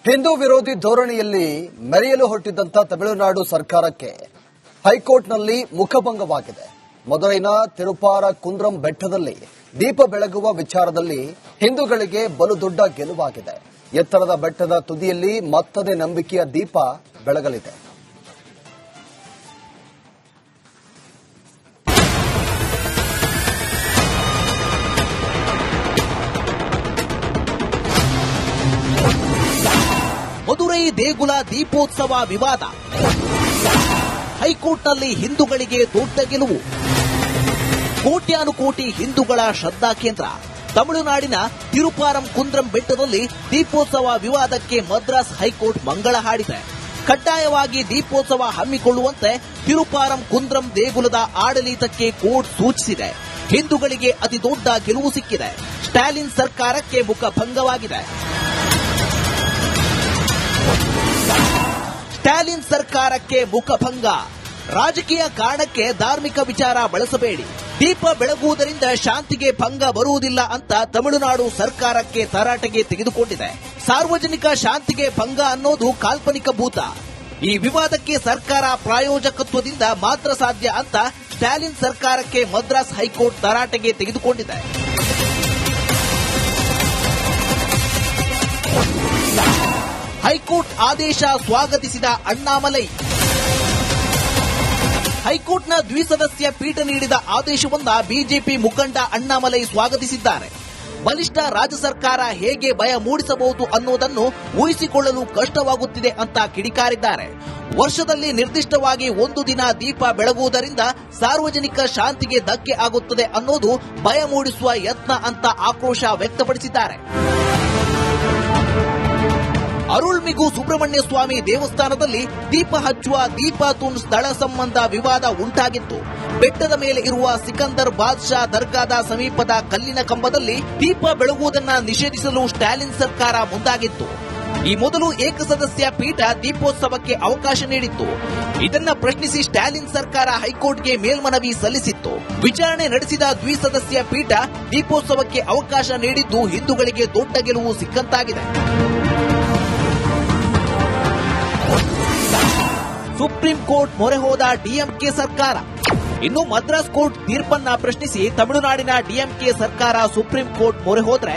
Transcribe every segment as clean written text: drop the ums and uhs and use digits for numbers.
ಹಿಂದೂ ವಿರೋಧಿ ಧೋರಣೆಯಲ್ಲಿ ಮೆರೆಯಲು ಹೊರಟಿದ್ದಂತ ತಮಿಳುನಾಡು ಸರ್ಕಾರಕ್ಕೆ ಹೈಕೋರ್ಟ್ನಲ್ಲಿ ಮುಖಭಂಗವಾಗಿದೆ. ಮದುರೈನ ತಿರುಪಾರ ಕುಂದ್ರಂ ಬೆಟ್ಟದಲ್ಲಿ ದೀಪ ಬೆಳಗುವ ವಿಚಾರದಲ್ಲಿ ಹಿಂದೂಗಳಿಗೆ ಬಲು ದೊಡ್ಡ ಗೆಲುವಾಗಿದೆ. ಎತ್ತರದ ಬೆಟ್ಟದ ತುದಿಯಲ್ಲಿ ಮತ್ತದೇ ನಂಬಿಕೆಯ ದೀಪ ಬೆಳಗಲಿದೆ. ಮದುರೈ ದೇಗುಲ ದೀಪೋತ್ಸವ ವಿವಾದ, ಹೈಕೋರ್ಟ್ನಲ್ಲಿ ಹಿಂದೂಗಳಿಗೆ ದೊಡ್ಡ ಗೆಲುವು. ಕೋಟ್ಯಾನುಕೋಟಿ ಹಿಂದೂಗಳ ಶ್ರದ್ಧಾ ಕೇಂದ್ರ ತಮಿಳುನಾಡಿನ ತಿರುಪಾರಂ ಕುಂದ್ರಂ ಬೆಟ್ಟದಲ್ಲಿ ದೀಪೋತ್ಸವ ವಿವಾದಕ್ಕೆ ಮದ್ರಾಸ್ ಹೈಕೋರ್ಟ್ ಮಂಗಳ ಹಾಡಿದೆ. ಕಡ್ಡಾಯವಾಗಿ ದೀಪೋತ್ಸವ ಹಮ್ಮಿಕೊಳ್ಳುವಂತೆ ತಿರುಪಾರಂ ಕುಂದ್ರಂ ದೇಗುಲದ ಆಡಳಿತಕ್ಕೆ ಕೋರ್ಟ್ ಸೂಚಿಸಿದೆ. ಹಿಂದೂಗಳಿಗೆ ಅತಿದೊಡ್ಡ ಗೆಲುವು ಸಿಕ್ಕಿದೆ. ಸ್ಟಾಲಿನ್ ಸರ್ಕಾರಕ್ಕೆ ಮುಖಭಂಗವಾಗಿದೆ. ಸ್ಟಾಲಿನ್ ಸರ್ಕಾರಕ್ಕೆ ಮುಖಭಂಗ. ರಾಜಕೀಯ ಕಾರಣಕ್ಕೆ ಧಾರ್ಮಿಕ ವಿಚಾರ ಬಳಸಬೇಡಿ. ದೀಪ ಬೆಳಗುವುದರಿಂದ ಶಾಂತಿಗೆ ಭಂಗ ಬರುವುದಿಲ್ಲ ಅಂತ ತಮಿಳುನಾಡು ಸರ್ಕಾರಕ್ಕೆ ತರಾಟೆಗೆ ತೆಗೆದುಕೊಂಡಿದೆ. ಸಾರ್ವಜನಿಕ ಶಾಂತಿಗೆ ಭಂಗ ಅನ್ನೋದು ಕಾಲ್ಪನಿಕ ಭೂತ. ಈ ವಿವಾದಕ್ಕೆ ಸರ್ಕಾರ ಪ್ರಾಯೋಜಕತ್ವದಿಂದ ಮಾತ್ರ ಸಾಧ್ಯ ಅಂತ ಸ್ಟಾಲಿನ್ ಸರ್ಕಾರಕ್ಕೆ ಮದ್ರಾಸ್ ಹೈಕೋರ್ಟ್ ತರಾಟೆಗೆ ತೆಗೆದುಕೊಂಡಿದೆ. ಹೈಕೋರ್ಟ್ ಆದೇಶ ಸ್ವಾಗತಿಸಿದ ಅಣ್ಣಾಮಲೈ. ಹೈಕೋರ್ಟ್ನ ದ್ವಿಸದಸ್ಯ ಪೀಠ ನೀಡಿದ ಆದೇಶವನ್ನ ಬಿಜೆಪಿ ಮುಖಂಡ ಅಣ್ಣಾಮಲೈ ಸ್ವಾಗತಿಸಿದ್ದಾರೆ. ಬಲಿಷ್ಠ ರಾಜ್ಯ ಸರ್ಕಾರ ಹೇಗೆ ಭಯ ಮೂಡಿಸಬಹುದು ಅನ್ನೋದನ್ನು ಊಹಿಸಿಕೊಳ್ಳಲು ಕಷ್ಟವಾಗುತ್ತಿದೆ ಅಂತ ಕಿಡಿಕಾರಿದ್ದಾರೆ. ವರ್ಷದಲ್ಲಿ ನಿರ್ದಿಷ್ಟವಾಗಿ ಒಂದು ದಿನ ದೀಪ ಬೆಳಗುವುದರಿಂದ ಸಾರ್ವಜನಿಕ ಶಾಂತಿಗೆ ಧಕ್ಕೆ ಆಗುತ್ತದೆ ಅನ್ನೋದು ಭಯ ಮೂಡಿಸುವ ಯತ್ನ ಅಂತ ಆಕ್ರೋಶ ವ್ಯಕ್ತಪಡಿಸಿದ್ದಾರೆ. ಅರುಳ್ಮಿಗು ಸುಬ್ರಹ್ಮಣ್ಯ ಸ್ವಾಮಿ ದೇವಸ್ಥಾನದಲ್ಲಿ ದೀಪ ಹಚ್ಚುವ ದೀಪಾತೂನ್ ಸ್ಥಳ ಸಂಬಂಧ ವಿವಾದ ಉಂಟಾಗಿತ್ತು. ಬೆಟ್ಟದ ಮೇಲೆ ಇರುವ ಸಿಕಂದರ್ ಬಾದ್ಶಾ ದರ್ಗಾದ ಸಮೀಪದ ಕಲ್ಲಿನ ಕಂಬದಲ್ಲಿ ದೀಪ ಬೆಳಗುವುದನ್ನು ನಿಷೇಧಿಸಲು ಸ್ಟಾಲಿನ್ ಸರ್ಕಾರ ಮುಂದಾಗಿತ್ತು. ಈ ಮೊದಲು ಏಕಸದಸ್ಯ ಪೀಠ ದೀಪೋತ್ಸವಕ್ಕೆ ಅವಕಾಶ ನೀಡಿತ್ತು. ಇದನ್ನ ಪ್ರಶ್ನಿಸಿ ಸ್ಟಾಲಿನ್ ಸರ್ಕಾರ ಹೈಕೋರ್ಟ್ಗೆ ಮೇಲ್ಮನವಿ ಸಲ್ಲಿಸಿತ್ತು. ವಿಚಾರಣೆ ನಡೆಸಿದ ದ್ವಿಸದಸ್ಯ ಪೀಠ ದೀಪೋತ್ಸವಕ್ಕೆ ಅವಕಾಶ ನೀಡಿದ್ದು ಹಿಂದೂಗಳಿಗೆ ದೊಡ್ಡ ಗೆಲುವು ಸಿಕ್ಕಂತಾಗಿದೆ. ಸುಪ್ರೀಂ ಕೋರ್ಟ್ ಮೊರೆ ಹೋದ ಡಿಎಂಕೆ ಸರ್ಕಾರ. ಇನ್ನು ಮದ್ರಾಸ್ ಕೋರ್ಟ್ ತೀರ್ಪನ್ನ ಪ್ರಶ್ನಿಸಿ ತಮಿಳುನಾಡಿನ ಡಿಎಂಕೆ ಸರ್ಕಾರ ಸುಪ್ರೀಂ ಕೋರ್ಟ್ ಮೊರೆ ಹೋದ್ರೆ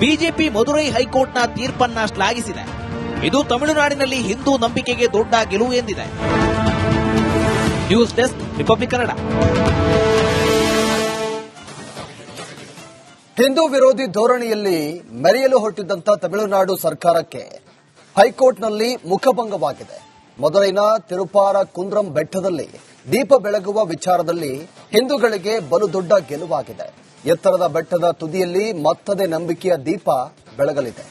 ಬಿಜೆಪಿ ಮದುರೈ ಹೈಕೋರ್ಟ್ನ ತೀರ್ಪನ್ನ ಶ್ಲಾಘಿಸಿದೆ. ಇದು ತಮಿಳುನಾಡಿನಲ್ಲಿ ಹಿಂದೂ ನಂಬಿಕೆಗೆ ದೊಡ್ಡ ಗೆಲುವು ಎಂದಿದೆ. News desk, republic Kannada. Hindu ವಿರೋಧಿ ಧೋರಣೆಯಲ್ಲಿ ಮೆರೆಯಲು ಹೊರಟಿದ್ದಂತ ತಮಿಳುನಾಡು ಸರ್ಕಾರಕ್ಕೆ ಹೈಕೋರ್ಟ್ನಲ್ಲಿ ಮುಖಭಂಗವಾಗಿದೆ. ಮದುರೈನ ತಿರುಪಾರ ಕುಂದ್ರಂ ಬೆಟ್ಟದಲ್ಲಿ ದೀಪ ಬೆಳಗುವ ವಿಚಾರದಲ್ಲಿ ಹಿಂದೂಗಳಿಗೆ ಬಲು ದೊಡ್ಡ ಗೆಲುವಾಗಿದೆ. ಎತ್ತರದ ಬೆಟ್ಟದ ತುದಿಯಲ್ಲಿ ಮತ್ತದೇ ನಂಬಿಕೆಯ ದೀಪ ಬೆಳಗಲಿದೆ.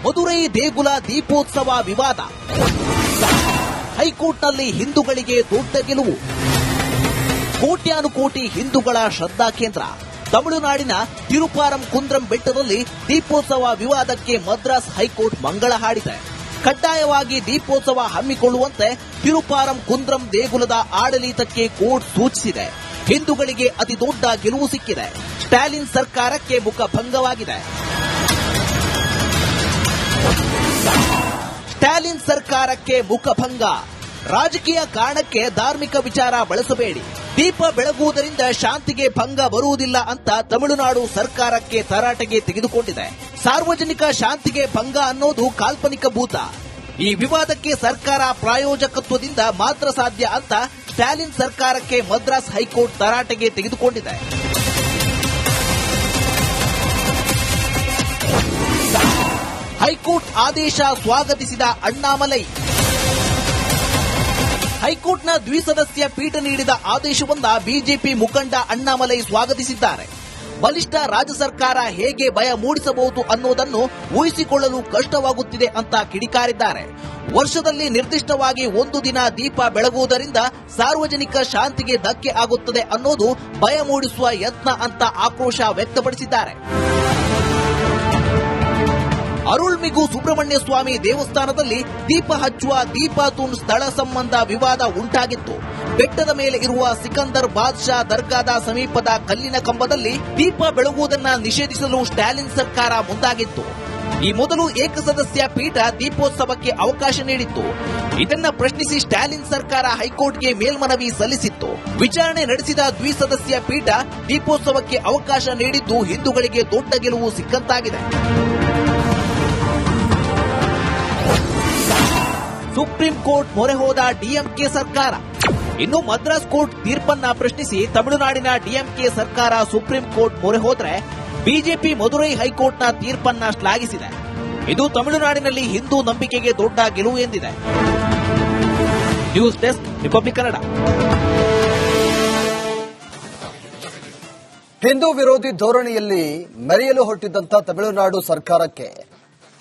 ಮದುರೈ ದೇಗುಲ ದೀಪೋತ್ಸವ ವಿವಾದ, ಹೈಕೋರ್ಟ್ನಲ್ಲಿ ಹಿಂದೂಗಳಿಗೆ ದೊಡ್ಡ ಗೆಲುವು. ಕೋಟ್ಯಾನುಕೋಟಿ ಹಿಂದೂಗಳ ಶ್ರದ್ಧಾ ಕೇಂದ್ರ ತಮಿಳುನಾಡಿನ ತಿರುಪಾರಂ ಕುಂದ್ರಂ ಬೆಟ್ಟದಲ್ಲಿ ದೀಪೋತ್ಸವ ವಿವಾದಕ್ಕೆ ಮದ್ರಾಸ್ ಹೈಕೋರ್ಟ್ ಮಂಗಳ ಹಾಡಿದೆ. ಕಡ್ಡಾಯವಾಗಿ ದೀಪೋತ್ಸವ ಹಮ್ಮಿಕೊಳ್ಳುವಂತೆ ತಿರುಪಾರಂ ಕುಂದ್ರಂ ದೇಗುಲದ ಆಡಳಿತಕ್ಕೆ ಕೋರ್ಟ್ ಸೂಚಿಸಿದೆ. ಹಿಂದೂಗಳಿಗೆ ಅತಿದೊಡ್ಡ ಗೆಲುವು ಸಿಕ್ಕಿದೆ. ಸ್ಟಾಲಿನ್ ಸರ್ಕಾರಕ್ಕೆ ಮುಖಭಂಗವಾಗಿದೆ. ಸ್ಟಾಲಿನ್ ಸರ್ಕಾರಕ್ಕೆ ಮುಖಭಂಗ. ರಾಜಕೀಯ ಕಾರಣಕ್ಕೆ ಧಾರ್ಮಿಕ ವಿಚಾರ ಬಳಸಬೇಡಿ. ದೀಪ ಬೆಳಗುವುದರಿಂದ ಶಾಂತಿಗೆ ಭಂಗ ಬರುವುದಿಲ್ಲ ಅಂತ ತಮಿಳುನಾಡು ಸರ್ಕಾರಕ್ಕೆ ತರಾಟೆಗೆ ತೆಗೆದುಕೊಂಡಿದೆ. ಸಾರ್ವಜನಿಕ ಶಾಂತಿಗೆ ಭಂಗ ಅನ್ನೋದು ಕಾಲ್ಪನಿಕ ಭೂತ. ಈ ವಿವಾದಕ್ಕೆ ಸರ್ಕಾರ ಪ್ರಾಯೋಜಕತ್ವದಿಂದ ಮಾತ್ರ ಸಾಧ್ಯ ಅಂತ ಸ್ಟಾಲಿನ್ ಸರ್ಕಾರಕ್ಕೆ ಮದ್ರಾಸ್ ಹೈಕೋರ್ಟ್ ತರಾಟೆಗೆ ತೆಗೆದುಕೊಂಡಿದೆ. ಹೈಕೋರ್ಟ್ ಆದೇಶ ಸ್ವಾಗತಿಸಿದ ಅಣ್ಣಾಮಲೈ. ಹೈಕೋರ್ಟ್ನ ದ್ವಿಸದಸ್ಯ ಪೀಠ ನೀಡಿದ ಆದೇಶವನ್ನ ಬಿಜೆಪಿ ಮುಖಂಡ ಅಣ್ಣಾಮಲೈ ಸ್ವಾಗತಿಸಿದ್ದಾರೆ. ಬಲಿಷ್ಠ ರಾಜ್ಯ ಸರ್ಕಾರ ಹೇಗೆ ಭಯ ಮೂಡಿಸಬಹುದು ಅನ್ನೋದನ್ನು ಊಹಿಸಿಕೊಳ್ಳಲು ಕಷ್ಟವಾಗುತ್ತಿದೆ ಅಂತ ಕಿಡಿಕಾರಿದ್ದಾರೆ. ವರ್ಷದಲ್ಲಿ ನಿರ್ದಿಷ್ಟವಾಗಿ ಒಂದು ದಿನ ದೀಪ ಬೆಳಗುವುದರಿಂದ ಸಾರ್ವಜನಿಕ ಶಾಂತಿಗೆ ಧಕ್ಕೆ ಆಗುತ್ತದೆ ಅನ್ನೋದು ಭಯ ಮೂಡಿಸುವ ಯತ್ನ ಅಂತ ಆಕ್ರೋಶ ವ್ಯಕ್ತಪಡಿಸಿದ್ದಾರೆ. ಅರುಳ್ಮಿಗು ಸುಬ್ರಹ್ಮಣ್ಯ ಸ್ವಾಮಿ ದೇವಸ್ಥಾನದಲ್ಲಿ ದೀಪ ಹಚ್ಚುವ ದೀಪಾತೂನ್ ಸ್ಥಳ ಸಂಬಂಧ ವಿವಾದ ಉಂಟಾಗಿತ್ತು. ಬೆಟ್ಟದ ಮೇಲೆ ಇರುವ ಸಿಕಂದರ್ ಬಾದ್ಶಾ ದರ್ಗಾದ ಸಮೀಪದ ಕಲ್ಲಿನ ಕಂಬದಲ್ಲಿ ದೀಪ ಬೆಳಗುವುದನ್ನು ನಿಷೇಧಿಸಲು ಸ್ಟಾಲಿನ್ ಸರ್ಕಾರ ಮುಂದಾಗಿತ್ತು. ಈ ಮೊದಲು ಏಕಸದಸ್ಯ ಪೀಠ ದೀಪೋತ್ಸವಕ್ಕೆ ಅವಕಾಶ ನೀಡಿತ್ತು. ಇದನ್ನ ಪ್ರಶ್ನಿಸಿ ಸ್ಟಾಲಿನ್ ಸರ್ಕಾರ ಹೈಕೋರ್ಟ್ಗೆ ಮೇಲ್ಮನವಿ ಸಲ್ಲಿಸಿತ್ತು. ವಿಚಾರಣೆ ನಡೆಸಿದ ದ್ವಿಸದಸ್ಯ ಪೀಠ ದೀಪೋತ್ಸವಕ್ಕೆ ಅವಕಾಶ ನೀಡಿದ್ದು ಹಿಂದೂಗಳಿಗೆ ದೊಡ್ಡ ಗೆಲುವು ಸಿಕ್ಕಂತಾಗಿದೆ. ಸುಪ್ರೀಂ ಕೋರ್ಟ್ ಮೊರೆ ಹೋದ ಡಿಎಂಕೆ ಸರ್ಕಾರ. ಇನ್ನು ಮದ್ರಾಸ್ ಕೋರ್ಟ್ ತೀರ್ಪನ್ನ ಪ್ರಶ್ನಿಸಿ ತಮಿಳುನಾಡಿನ ಡಿಎಂಕೆ ಸರ್ಕಾರ ಸುಪ್ರೀಂ ಕೋರ್ಟ್ ಮೊರೆ ಹೋದ್ರೆ ಬಿಜೆಪಿ ಮದುರೈ ಹೈಕೋರ್ಟ್ನ ತೀರ್ಪನ್ನ ಶ್ಲಾಘಿಸಿದೆ. ಇದು ತಮಿಳುನಾಡಿನಲ್ಲಿ ಹಿಂದೂ ನಂಬಿಕೆಗೆ ದೊಡ್ಡ ಗೆಲುವು ಎಂದಿದೆ. News desk republic Kannada. Hindu ವಿರೋಧಿ ಧೋರಣೆಯಲ್ಲಿ ಮೆರೆಯಲು ಹೊರಟಿದ್ದಂಥ ತಮಿಳುನಾಡು ಸರ್ಕಾರಕ್ಕೆ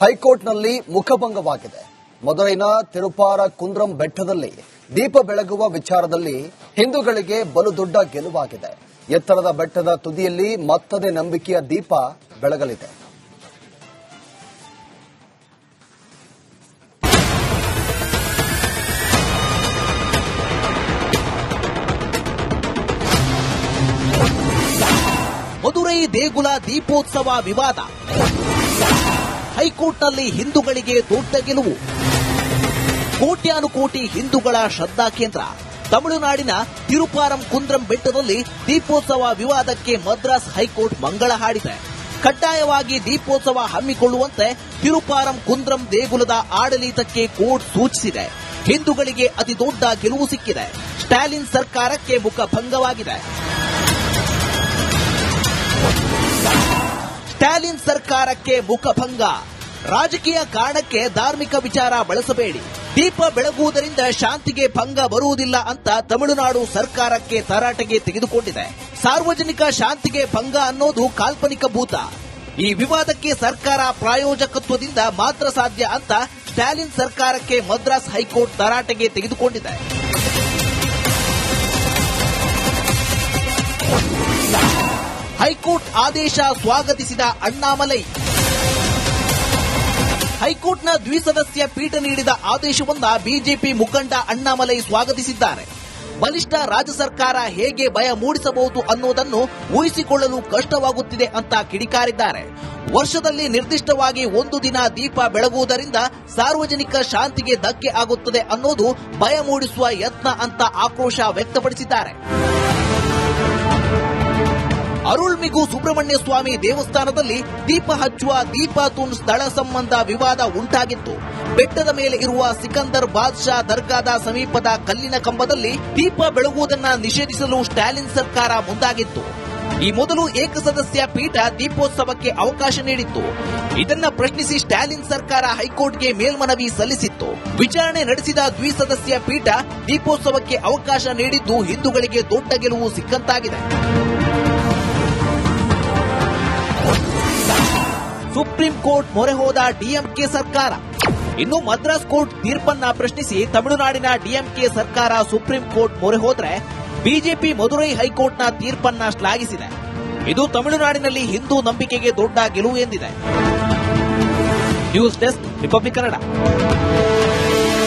ಹೈಕೋರ್ಟ್ನಲ್ಲಿ ಮುಖಭಂಗವಾಗಿದೆ. ಮದುರೈನ ತಿರುಪಾರ ಕುಂದ್ರಂ ಬೆಟ್ಟದಲ್ಲಿ ದೀಪ ಬೆಳಗುವ ವಿಚಾರದಲ್ಲಿ ಹಿಂದೂಗಳಿಗೆ ಬಲು ದೊಡ್ಡ ಗೆಲುವಾಗಿದೆ. ಎತ್ತರದ ಬೆಟ್ಟದ ತುದಿಯಲ್ಲಿ ಮತ್ತದೇ ನಂಬಿಕೆಯ ದೀಪ ಬೆಳಗಲಿದೆ. ಮದುರೈ ದೇಗುಲ ದೀಪೋತ್ಸವ ವಿವಾದ. ಹೈಕೋರ್ಟ್ನಲ್ಲಿ ಹಿಂದೂಗಳಿಗೆ ದೊಡ್ಡ ಗೆಲುವು. ಕೋಟ್ಯಾನುಕೋಟಿ ಹಿಂದೂಗಳ ಶ್ರದ್ಧಾ ಕೇಂದ್ರ ತಮಿಳುನಾಡಿನ ತಿರುಪಾರಂ ಕುಂದ್ರಂ ಬೆಟ್ಟದಲ್ಲಿ ದೀಪೋತ್ಸವ ವಿವಾದಕ್ಕೆ ಮದ್ರಾಸ್ ಹೈಕೋರ್ಟ್ ಮಂಗಳ ಹಾಡಿದೆ. ಕಡ್ಡಾಯವಾಗಿ ದೀಪೋತ್ಸವ ಹಮ್ಮಿಕೊಳ್ಳುವಂತೆ ತಿರುಪಾರಂ ಕುಂದ್ರಂ ದೇಗುಲದ ಆಡಳಿತಕ್ಕೆ ಕೋರ್ಟ್ ಸೂಚಿಸಿದೆ. ಹಿಂದೂಗಳಿಗೆ ಅತಿ ದೊಡ್ಡ ಗೆಲುವು ಸಿಕ್ಕಿದೆ. ಸ್ಟಾಲಿನ್ ಸರ್ಕಾರಕ್ಕೆ ಮುಖಭಂಗವಾಗಿದೆ. ಸ್ಟಾಲಿನ್ ಸರ್ಕಾರಕ್ಕೆ ಮುಖಭಂಗ. ರಾಜಕೀಯ ಕಾರಣಕ್ಕೆ ಧಾರ್ಮಿಕ ವಿಚಾರ ಬಳಸಬೇಡಿ. ದೀಪ ಬೆಳಗುವುದರಿಂದ ಶಾಂತಿಗೆ ಭಂಗ ಬರುವುದಿಲ್ಲ ಅಂತ ತಮಿಳುನಾಡು ಸರ್ಕಾರಕ್ಕೆ ತರಾಟೆಗೆ ತೆಗೆದುಕೊಂಡಿದೆ. ಸಾರ್ವಜನಿಕ ಶಾಂತಿಗೆ ಭಂಗ ಅನ್ನೋದು ಕಾಲ್ಪನಿಕ ಭೂತ. ಈ ವಿವಾದಕ್ಕೆ ಸರ್ಕಾರ ಪ್ರಾಯೋಜಕತ್ವದಿಂದ ಮಾತ್ರ ಸಾಧ್ಯ ಅಂತ ಸ್ಟಾಲಿನ್ ಸರ್ಕಾರಕ್ಕೆ ಮದ್ರಾಸ್ ಹೈಕೋರ್ಟ್ ತರಾಟೆಗೆ ತೆಗೆದುಕೊಂಡಿದೆ. ಹೈಕೋರ್ಟ್ ಆದೇಶ ಸ್ವಾಗತಿಸಿದ ಅಣ್ಣಾಮಲೈ. ಹೈಕೋರ್ಟ್ನ ದ್ವಿಸದಸ್ಯ ಪೀಠ ನೀಡಿದ ಆದೇಶವನ್ನ ಬಿಜೆಪಿ ಮುಖಂಡ ಅಣ್ಣಾಮಲೈ ಸ್ವಾಗತಿಸಿದ್ದಾರೆ. ಬಲಿಷ್ಠ ರಾಜ್ಯ ಸರ್ಕಾರ ಹೇಗೆ ಭಯ ಮೂಡಿಸಬಹುದು ಅನ್ನೋದನ್ನು ಊಹಿಸಿಕೊಳ್ಳಲು ಕಷ್ಟವಾಗುತ್ತಿದೆ ಅಂತ ಕಿಡಿಕಾರಿದ್ದಾರೆ. ವರ್ಷದಲ್ಲಿ ನಿರ್ದಿಷ್ಟವಾಗಿ ಒಂದು ದಿನ ದೀಪ ಬೆಳಗುವುದರಿಂದ ಸಾರ್ವಜನಿಕ ಶಾಂತಿಗೆ ಧಕ್ಕೆ ಆಗುತ್ತದೆ ಅನ್ನೋದು ಭಯ ಮೂಡಿಸುವ ಯತ್ನ ಅಂತ ಆಕ್ರೋಶ ವ್ಯಕ್ತಪಡಿಸಿದ್ದಾರೆ. ಅರುಳ್ಮಿಗು ಸುಬ್ರಹ್ಮಣ್ಯ ಸ್ವಾಮಿ ದೇವಸ್ಥಾನದಲ್ಲಿ ದೀಪ ಹಚ್ಚುವ ದೀಪಾತೂನ್ ಸ್ಥಳ ಸಂಬಂಧ ವಿವಾದ ಉಂಟಾಗಿತ್ತು. ಬೆಟ್ಟದ ಮೇಲೆ ಇರುವ ಸಿಕಂದರ್ ಬಾದ್ಶಾ ದರ್ಗಾದ ಸಮೀಪದ ಕಲ್ಲಿನ ಕಂಬದಲ್ಲಿ ದೀಪ ಬೆಳಗುವುದನ್ನು ನಿಷೇಧಿಸಲು ಸ್ಟಾಲಿನ್ ಸರ್ಕಾರ ಮುಂದಾಗಿತ್ತು. ಈ ಮೊದಲು ಏಕಸದಸ್ಯ ಪೀಠ ದೀಪೋತ್ಸವಕ್ಕೆ ಅವಕಾಶ ನೀಡಿತ್ತು. ಇದನ್ನ ಪ್ರಶ್ನಿಸಿ ಸ್ಟಾಲಿನ್ ಸರ್ಕಾರ ಹೈಕೋರ್ಟ್ಗೆ ಮೇಲ್ಮನವಿ ಸಲ್ಲಿಸಿತ್ತು. ವಿಚಾರಣೆ ನಡೆಸಿದ ದ್ವಿಸದಸ್ಯ ಪೀಠ ದೀಪೋತ್ಸವಕ್ಕೆ ಅವಕಾಶ ನೀಡಿದ್ದು ಹಿಂದೂಗಳಿಗೆ ದೊಡ್ಡ ಗೆಲುವು ಸಿಕ್ಕಂತಾಗಿದೆ. ಸುಪ್ರೀಂ ಕೋರ್ಟ್ ಮೊರೆ ಹೋದ ಡಿಎಂಕೆ ಸರ್ಕಾರ. ಇನ್ನು ಮದ್ರಾಸ್ ಕೋರ್ಟ್ ತೀರ್ಪನ್ನ ಪ್ರಶ್ನಿಸಿ ತಮಿಳುನಾಡಿನ ಡಿಎಂಕೆ ಸರ್ಕಾರ ಸುಪ್ರೀಂ ಕೋರ್ಟ್ ಮೊರೆ ಹೋದ್ರೆ ಬಿಜೆಪಿ ಮದುರೈ ಹೈಕೋರ್ಟ್ನ ತೀರ್ಪನ್ನ ಶ್ಲಾಘಿಸಿದೆ. ಇದು ತಮಿಳುನಾಡಿನಲ್ಲಿ ಹಿಂದೂ ನಂಬಿಕೆಗೆ ದೊಡ್ಡ ಗೆಲುವು ಎಂದಿದೆ. News desk republic Kannada.